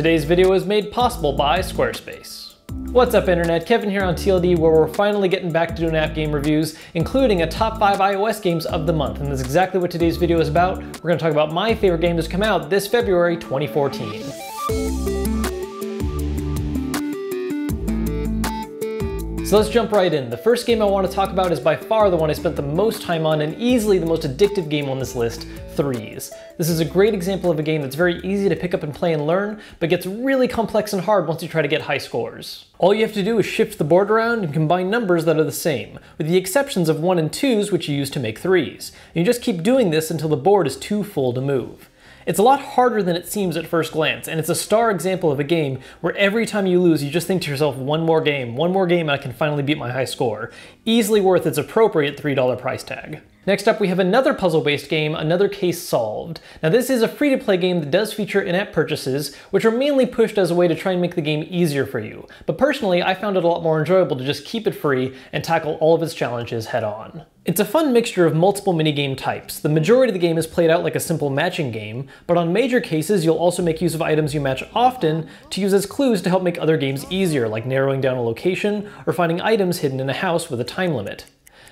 Today's video is made possible by Squarespace. What's up internet, Kevin here on TLD, where we're finally getting back to doing app game reviews, including a top 5 iOS games of the month, and that's exactly what today's video is about. We're going to talk about my favorite games to come out this February 2014. So let's jump right in. The first game I want to talk about is by far the one I spent the most time on and easily the most addictive game on this list, Threes. This is a great example of a game that's very easy to pick up and play and learn, but gets really complex and hard once you try to get high scores. All you have to do is shift the board around and combine numbers that are the same, with the exceptions of 1 and 2s which you use to make 3s. And you just keep doing this until the board is too full to move. It's a lot harder than it seems at first glance, and it's a star example of a game where every time you lose, you just think to yourself, one more game, and I can finally beat my high score. Easily worth its appropriate $3 price tag. Next up, we have another puzzle-based game, Another Case Solved. Now this is a free-to-play game that does feature in-app purchases, which are mainly pushed as a way to try and make the game easier for you. But personally, I found it a lot more enjoyable to just keep it free and tackle all of its challenges head-on. It's a fun mixture of multiple minigame types. The majority of the game is played out like a simple matching game, but on major cases you'll also make use of items you match often to use as clues to help make other games easier, like narrowing down a location or finding items hidden in a house with a time limit.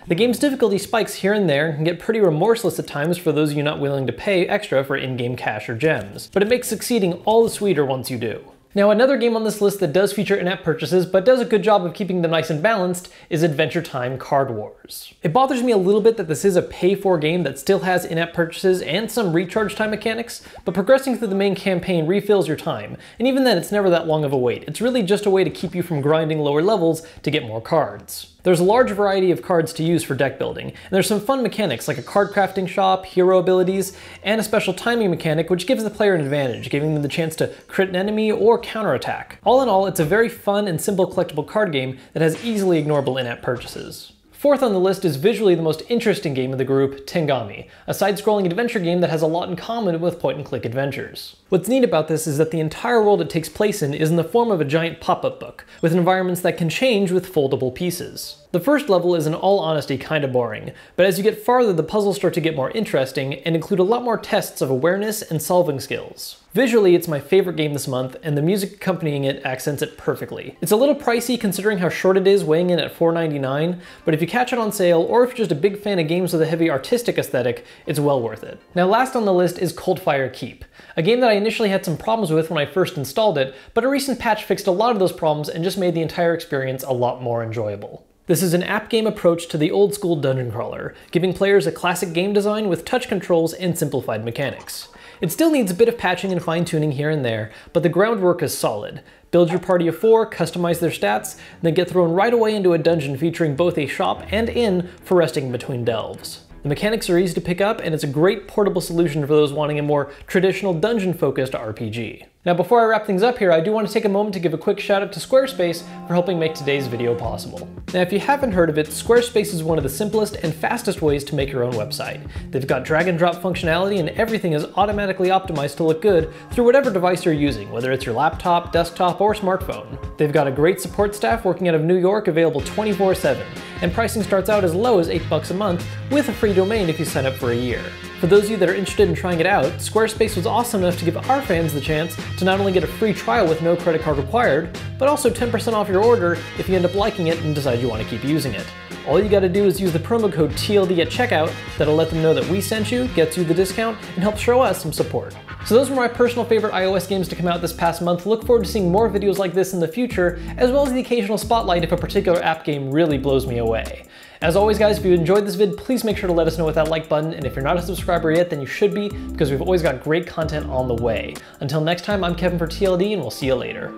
The game's difficulty spikes here and there and can get pretty remorseless at times for those of you not willing to pay extra for in-game cash or gems, but it makes succeeding all the sweeter once you do. Now another game on this list that does feature in-app purchases but does a good job of keeping them nice and balanced is Adventure Time Card Wars. It bothers me a little bit that this is a pay-for game that still has in-app purchases and some recharge time mechanics, but progressing through the main campaign refills your time, and even then it's never that long of a wait. It's really just a way to keep you from grinding lower levels to get more cards. There's a large variety of cards to use for deck building, and there's some fun mechanics like a card crafting shop, hero abilities, and a special timing mechanic which gives the player an advantage, giving them the chance to crit an enemy or counterattack. All in all, it's a very fun and simple collectible card game that has easily ignorable in-app purchases. Fourth on the list is visually the most interesting game of the group, Tengami, a side-scrolling adventure game that has a lot in common with point-and-click adventures. What's neat about this is that the entire world it takes place in is in the form of a giant pop-up book, with environments that can change with foldable pieces. The first level is in all honesty kinda boring, but as you get farther the puzzles start to get more interesting and include a lot more tests of awareness and solving skills. Visually, it's my favorite game this month, and the music accompanying it accents it perfectly. It's a little pricey considering how short it is, weighing in at $4.99, but if you catch it on sale, or if you're just a big fan of games with a heavy artistic aesthetic, it's well worth it. Now last on the list is Coldfire Keep, a game that I initially had some problems with when I first installed it, but a recent patch fixed a lot of those problems and just made the entire experience a lot more enjoyable. This is an app game approach to the old school dungeon crawler, giving players a classic game design with touch controls and simplified mechanics. It still needs a bit of patching and fine-tuning here and there, but the groundwork is solid. Build your party of 4, customize their stats, and then get thrown right away into a dungeon featuring both a shop and inn for resting between delves. The mechanics are easy to pick up, and it's a great portable solution for those wanting a more traditional dungeon-focused RPG. Now before I wrap things up here, I do want to take a moment to give a quick shout out to Squarespace for helping make today's video possible. Now if you haven't heard of it, Squarespace is one of the simplest and fastest ways to make your own website. They've got drag and drop functionality and everything is automatically optimized to look good through whatever device you're using, whether it's your laptop, desktop, or smartphone. They've got a great support staff working out of New York available 24/7, and pricing starts out as low as $8 a month with a free domain if you sign up for a year. For those of you that are interested in trying it out, Squarespace was awesome enough to give our fans the chance to not only get a free trial with no credit card required, but also 10% off your order if you end up liking it and decide you want to keep using it. All you gotta do is use the promo code TLD at checkout. That'll let them know that we sent you, gets you the discount, and helps show us some support. So those were my personal favorite iOS games to come out this past month. Look forward to seeing more videos like this in the future, as well as the occasional spotlight if a particular app game really blows me away. As always guys, if you enjoyed this vid, please make sure to let us know with that like button, and if you're not a subscriber yet, then you should be, because we've always got great content on the way. Until next time, I'm Kevin for TLD, and we'll see you later.